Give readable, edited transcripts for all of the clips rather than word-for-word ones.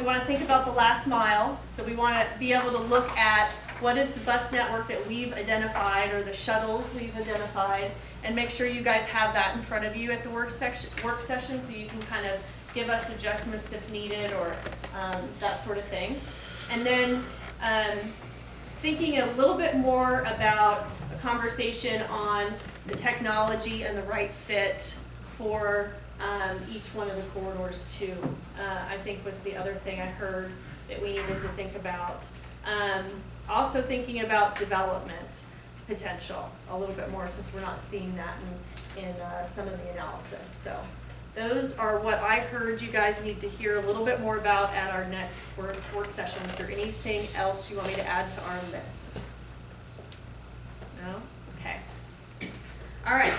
we want to think about the last mile. So we want to be able to look at what is the bus network that we've identified or the shuttles we've identified, and make sure you guys have that in front of you at the work session so you can kind of give us adjustments if needed, or that sort of thing. And then thinking a little bit more about a conversation on the technology and the right fit for each one of the corridors too, I think was the other thing I heard that we needed to think about. Also thinking about development potential a little bit more, since we're not seeing that in some of the analysis. So those are what I heard you guys need to hear a little bit more about at our next work session. Is there anything else you want me to add to our list? No? Okay. All right.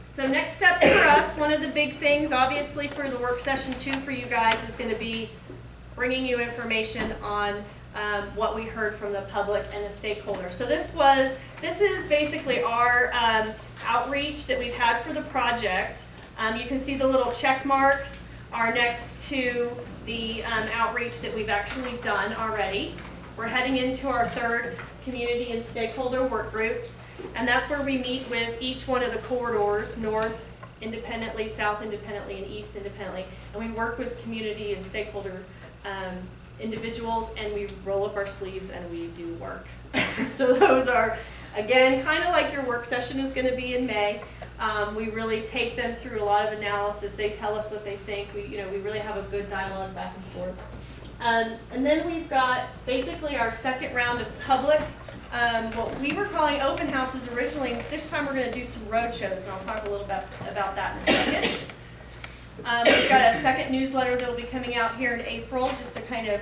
So next steps for us, one of the big things obviously for the work session too for you guys is going to be bringing you information on what we heard from the public and the stakeholders. So this is basically our outreach that we've had for the project. You can see the little check marks are next to the outreach that we've actually done already. We're heading into our third community and stakeholder work groups, and that's where we meet with each one of the corridors, north independently, south independently, and east independently, and we work with community and stakeholder individuals, and we roll up our sleeves and we do work. So those are, again, kind of like your work session is going to be in May. We really take them through a lot of analysis. They tell us what they think. We really have a good dialogue back and forth. And then we've got basically our second round of public, what we were calling open houses originally. This time we're going to do some road shows, and I'll talk a little bit about that in a second. We've got a second newsletter that will be coming out here in April, just to kind of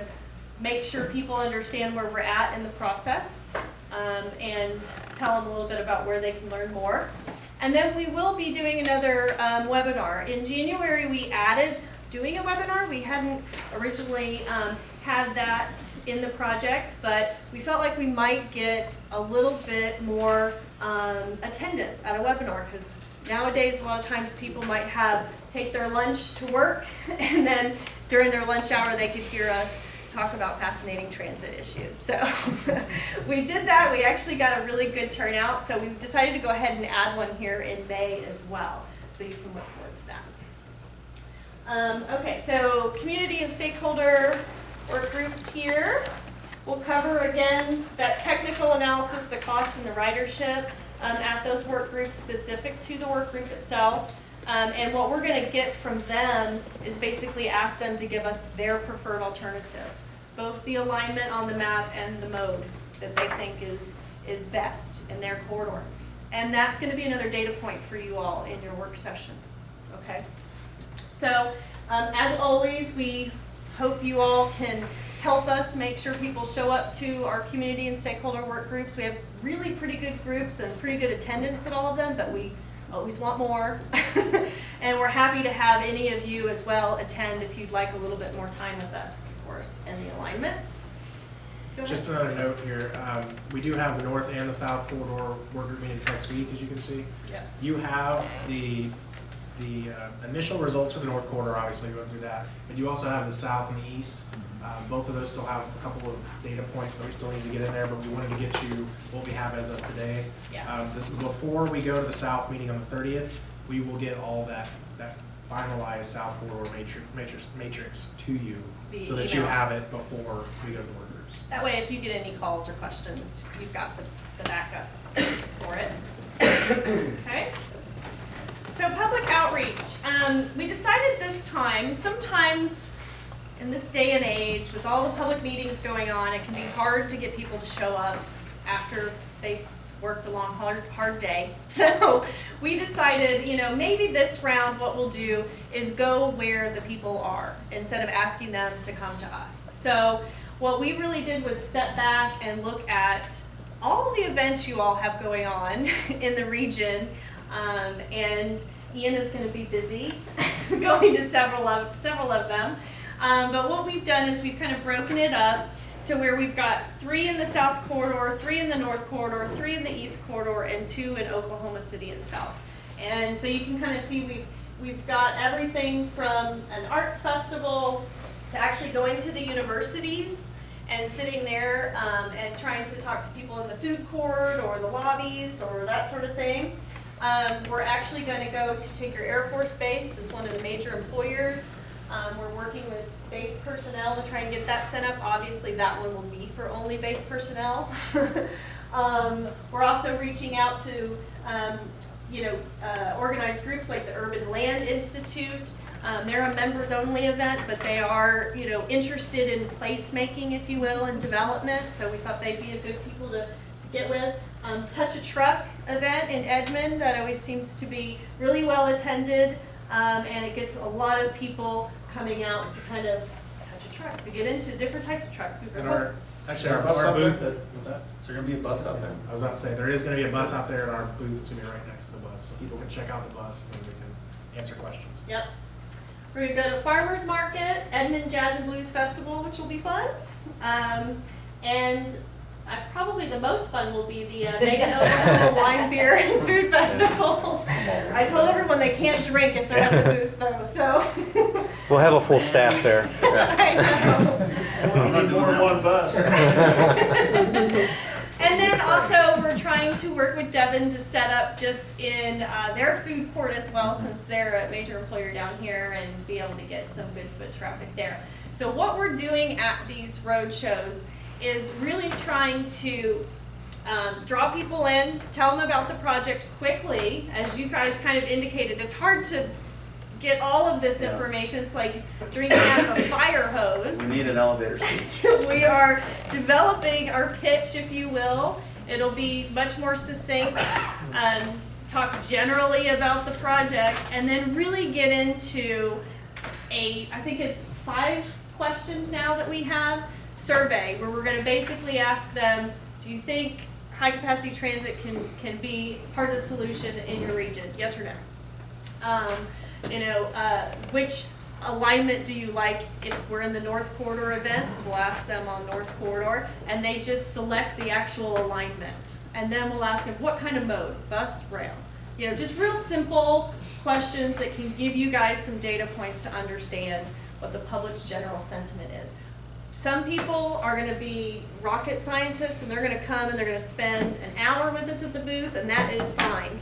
make sure people understand where we're at in the process, and tell them a little bit about where they can learn more. And then we will be doing another webinar. In January we added doing a webinar. We hadn't originally had that in the project, but we felt like we might get a little bit more attendance at a webinar, because nowadays a lot of times people might take their lunch to work, and then during their lunch hour they could hear us talk about fascinating transit issues. So we did that. We actually got a really good turnout, so we decided to go ahead and add one here in May as well, so you can look forward to that. Okay, so community and stakeholder work groups here. We'll cover again that technical analysis, the cost and the ridership at those work groups specific to the work group itself. And what we're going to get from them is basically ask them to give us their preferred alternative, both the alignment on the map and the mode that they think is best in their corridor. And that's going to be another data point for you all in your work session. Okay? So, as always, we hope you all can help us make sure people show up to our community and stakeholder work groups. We have really pretty good groups and pretty good attendance at all of them, but we always want more. And we're happy to have any of you as well attend if you'd like a little bit more time with us, of course, and the alignments. Just another note here, we do have the north and the south corridor work group meetings next week, as you can see. Yeah. You have the initial results for the north corridor, obviously we went through that, but you also have the south and the east. Both of those still have a couple of data points that we still need to get in there, but we wanted to get you what we have as of today. Yeah. Before we go to the south meeting on the 30th, we will get all that finalized south corridor matrix to you, so that you have it before we go to the work groups. That way, if you get any calls or questions, you've got the backup for it. Okay. So public outreach. We decided this time, sometimes in this day and age, with all the public meetings going on, it can be hard to get people to show up after they worked a long, hard day. So we decided, maybe this round what we'll do is go where the people are instead of asking them to come to us. So what we really did was step back and look at all the events you all have going on in the region, and Ian is going to be busy going to several of them. But what we've done is we've kind of broken it up to where we've got 3 in the south corridor, 3 in the north corridor, 3 in the east corridor, and 2 in Oklahoma City itself. And so you can kind of see we've got everything from an arts festival to actually going to the universities and sitting there and trying to talk to people in the food court or the lobbies or that sort of thing. We're actually going to go to take your Air Force Base as one of the major employers. We're working with base personnel to try and get that set up. Obviously, that one will be for only base personnel. We're also reaching out to organized groups like the Urban Land Institute. They're a members-only event, but they are, interested in placemaking, if you will, and development. So we thought they'd be a good people to get with. Touch a Truck event in Edmond that always seems to be really well attended, and it gets a lot of people coming out to kind of touch a truck, to get into different types of truck. And our bus booth, out there? what's that? Is there gonna be a bus out there? I was about to say, there is gonna be a bus out there, and our booth is gonna be right next to the bus, so people can check out the bus and we can answer questions. Yep. We're gonna go to Farmers Market, Edmond Jazz and Blues Festival, which will be fun. And probably the most fun will be the Mega Oklahoma Wine, Beer, and Food Festival. I told everyone they can't drink if they're at the booth though, so. We'll have a full staff there. I know. I'm not doing one bus. And then also, we're trying to work with Devon to set up just in their food court as well, since they're a major employer down here, and be able to get some good foot traffic there. So what we're doing at these road shows is really trying to draw people in, tell them about the project quickly. As you guys kind of indicated, it's hard to get all of this information. It's like drinking out of a fire hose. We need an elevator speech. We are developing our pitch, if you will. It'll be much more succinct, talk generally about the project, and then really get into I think it's 5 questions now that we have, survey, where we're going to basically ask them, do you think high capacity transit can be part of the solution in your region? Yes or no? Which alignment do you like? If we're in the North Corridor events, we'll ask them on North Corridor, and they just select the actual alignment. And then we'll ask them, what kind of mode? Bus, rail? Just real simple questions that can give you guys some data points to understand what the public's general sentiment is. Some people are going to be rocket scientists, and they're going to come and they're going to spend an hour with us at the booth, and that is fine.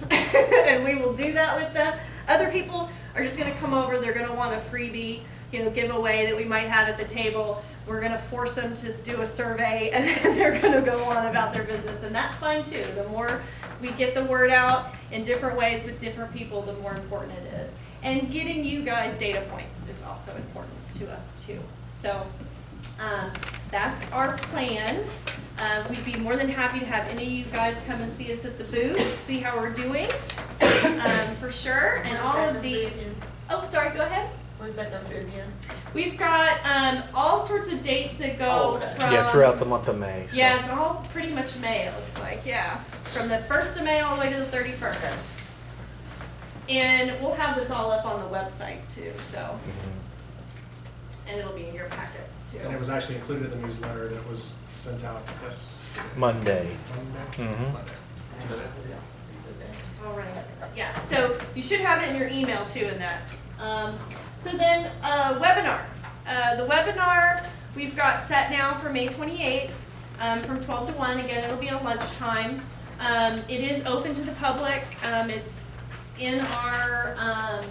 And we will do that with them. Other people are just going to come over, they're going to want a freebie, giveaway that we might have at the table. We're going to force them to do a survey, and then they're going to go on about their business, and that's fine too. The more we get the word out in different ways with different people, the more important it is. And getting you guys data points is also important to us too. So that's our plan. We'd be more than happy to have any of you guys come and see us at the booth, see how we're doing, for sure. And all of these, oh, sorry, go ahead. When's that number again? We've got all sorts of dates that go from... Yeah, throughout the month of May. So. Yeah, it's all pretty much May, it looks like, yeah. From the 1st of May all the way to the 31st. And we'll have this all up on the website too, so. And it'll be in your packets too. And it was actually included in the newsletter that was sent out Monday. Monday. All right. Yeah, so you should have it in your email too in that. So then webinar. The webinar we've got set now for May 28th from 12 to 1. Again, it'll be a lunchtime. It is open to the public. It's in our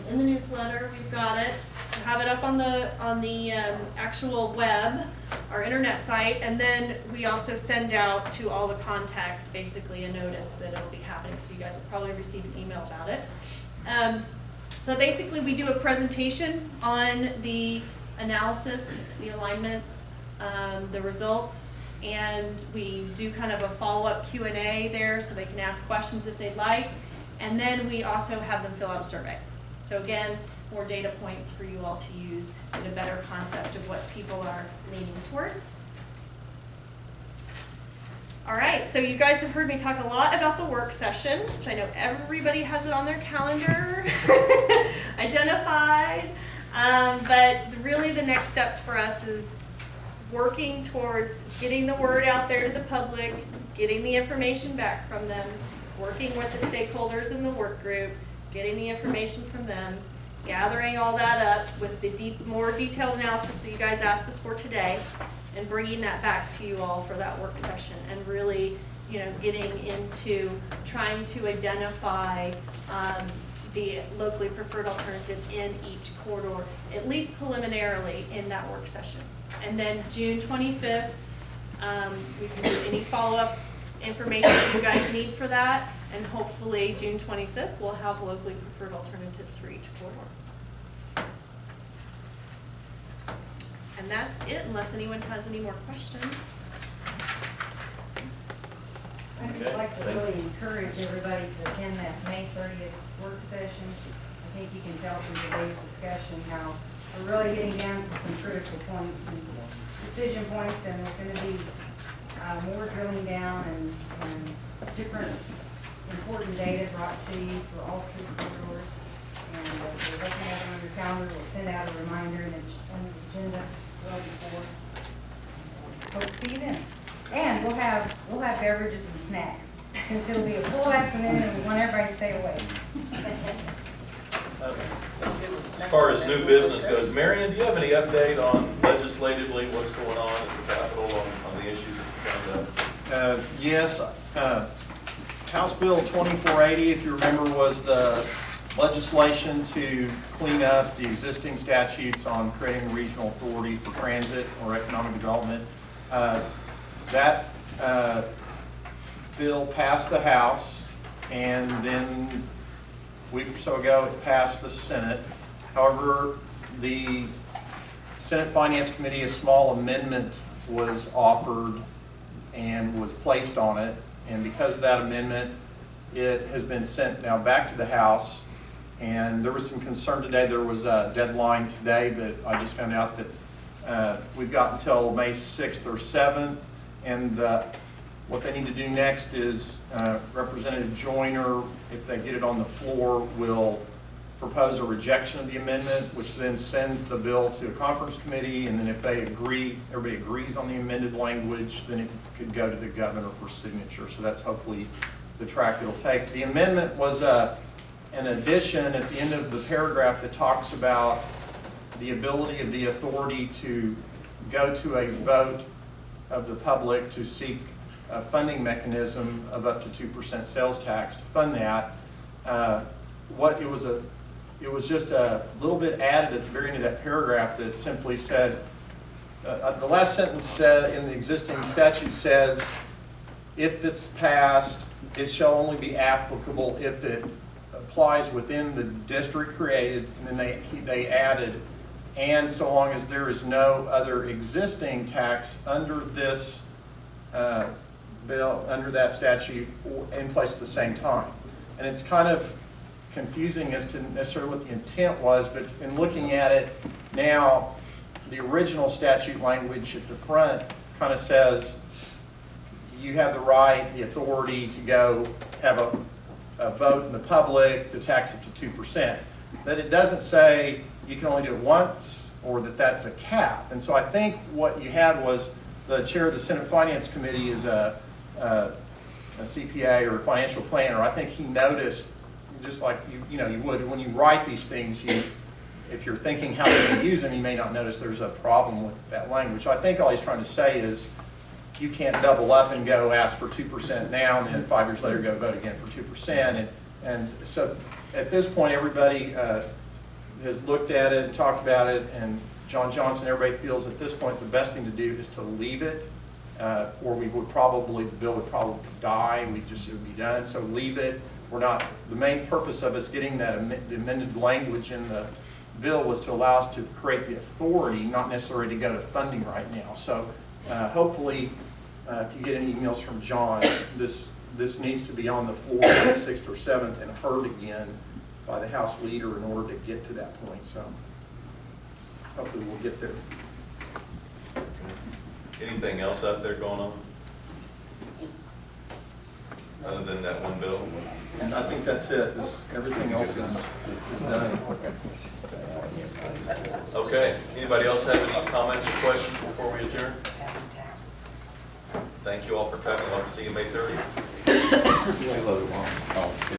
in the newsletter. We've got it. We'll have it up on the actual web, our internet site, and then we also send out to all the contacts basically a notice that it'll be happening. So you guys will probably receive an email about it. But basically, we do a presentation on the analysis, the alignments, the results, and we do kind of a follow-up Q&A there so they can ask questions if they'd like. And then we also have them fill out a survey. So again, more data points for you all to use, get a better concept of what people are leaning towards. All right, so you guys have heard me talk a lot about the work session, which I know everybody has it on their calendar, identified. But really the next steps for us is working towards getting the word out there to the public, getting the information back from them, working with the stakeholders in the work group, getting the information from them, gathering all that up with the more detailed analysis that you guys asked us for today, and bringing that back to you all for that work session, and really, getting into trying to identify the locally preferred alternative in each corridor, at least preliminarily in that work session. And then June 25th, we can do any follow-up information you guys need for that, and hopefully June 25th we'll have locally preferred alternatives for each corridor. And that's it, unless anyone has any more questions. I'd just like to really encourage everybody to attend that May 30th work session. I think you can tell from today's discussion how we're really getting down to some critical points and decision points, and there's going to be more drilling down and different important data brought to you for all three corridors. And if you're looking at it on your calendar, we'll send out a reminder and an agenda well before. Hope to see you then. And we'll have beverages and snacks, since it'll be a full afternoon and we want everybody to stay awake. As far as new business goes, Marion, do you have any update on legislatively what's going on at the Capitol on the issues that you found out? Yes, House Bill 2480, if you remember, was the legislation to clean up the existing statutes on creating regional authorities for transit or economic development. That bill passed the House, and then a week or so ago it passed the Senate. However, the Senate Finance Committee, a small amendment was offered and was placed on it, and because of that amendment, it has been sent now back to the House. And there was some concern today. There was a deadline today, but I just found out that we've got until May 6th or 7th. And what they need to do next is Representative Joyner, if they get it on the floor, will propose a rejection of the amendment, which then sends the bill to a conference committee. And then if they agree, everybody agrees on the amended language, then it could go to the governor for signature. So that's hopefully the track it'll take. The amendment was an addition at the end of the paragraph that talks about the ability of the authority to go to a vote of the public to seek a funding mechanism of up to 2% sales tax to fund that. It was just a little bit added at the very end of that paragraph that simply said, the last sentence said in the existing statute says, if it's passed, it shall only be applicable if it applies within the district created, and then they added, and so long as there is no other existing tax under this bill, under that statute, in place at the same time. And it's kind of confusing as to necessarily what the intent was, but in looking at it now, the original statute language at the front kind of says you have the right, the authority to go have a vote in the public to tax up to 2%. That it doesn't say you can only do it once or that that's a cap. And so I think what you had was the chair of the Senate Finance Committee is a CPA or a financial planner. I think he noticed, just like you would when you write these things, if you're thinking how you're going to use them, you may not notice there's a problem with that language. I think all he's trying to say is you can't double up and go ask for 2% now and then 5 years later go vote again for 2%. And so at this point, everybody has looked at it and talked about it, and John Johnson, everybody feels at this point the best thing to do is to leave it, or the bill would probably die, it would be done. So leave it. The main purpose of us getting that amended language in the bill was to allow us to create the authority, not necessarily to go to funding right now. So hopefully, if you get any emails from John, this needs to be on the floor on the 6th or 7th and heard again by the House leader in order to get to that point. So hopefully we'll get there. Anything else out there going on? Other than that one bill? And I think that's it. Everything else is done. Okay. Anybody else have any comments or questions before we adjourn? Thank you all for coming. I'll see you May 30th.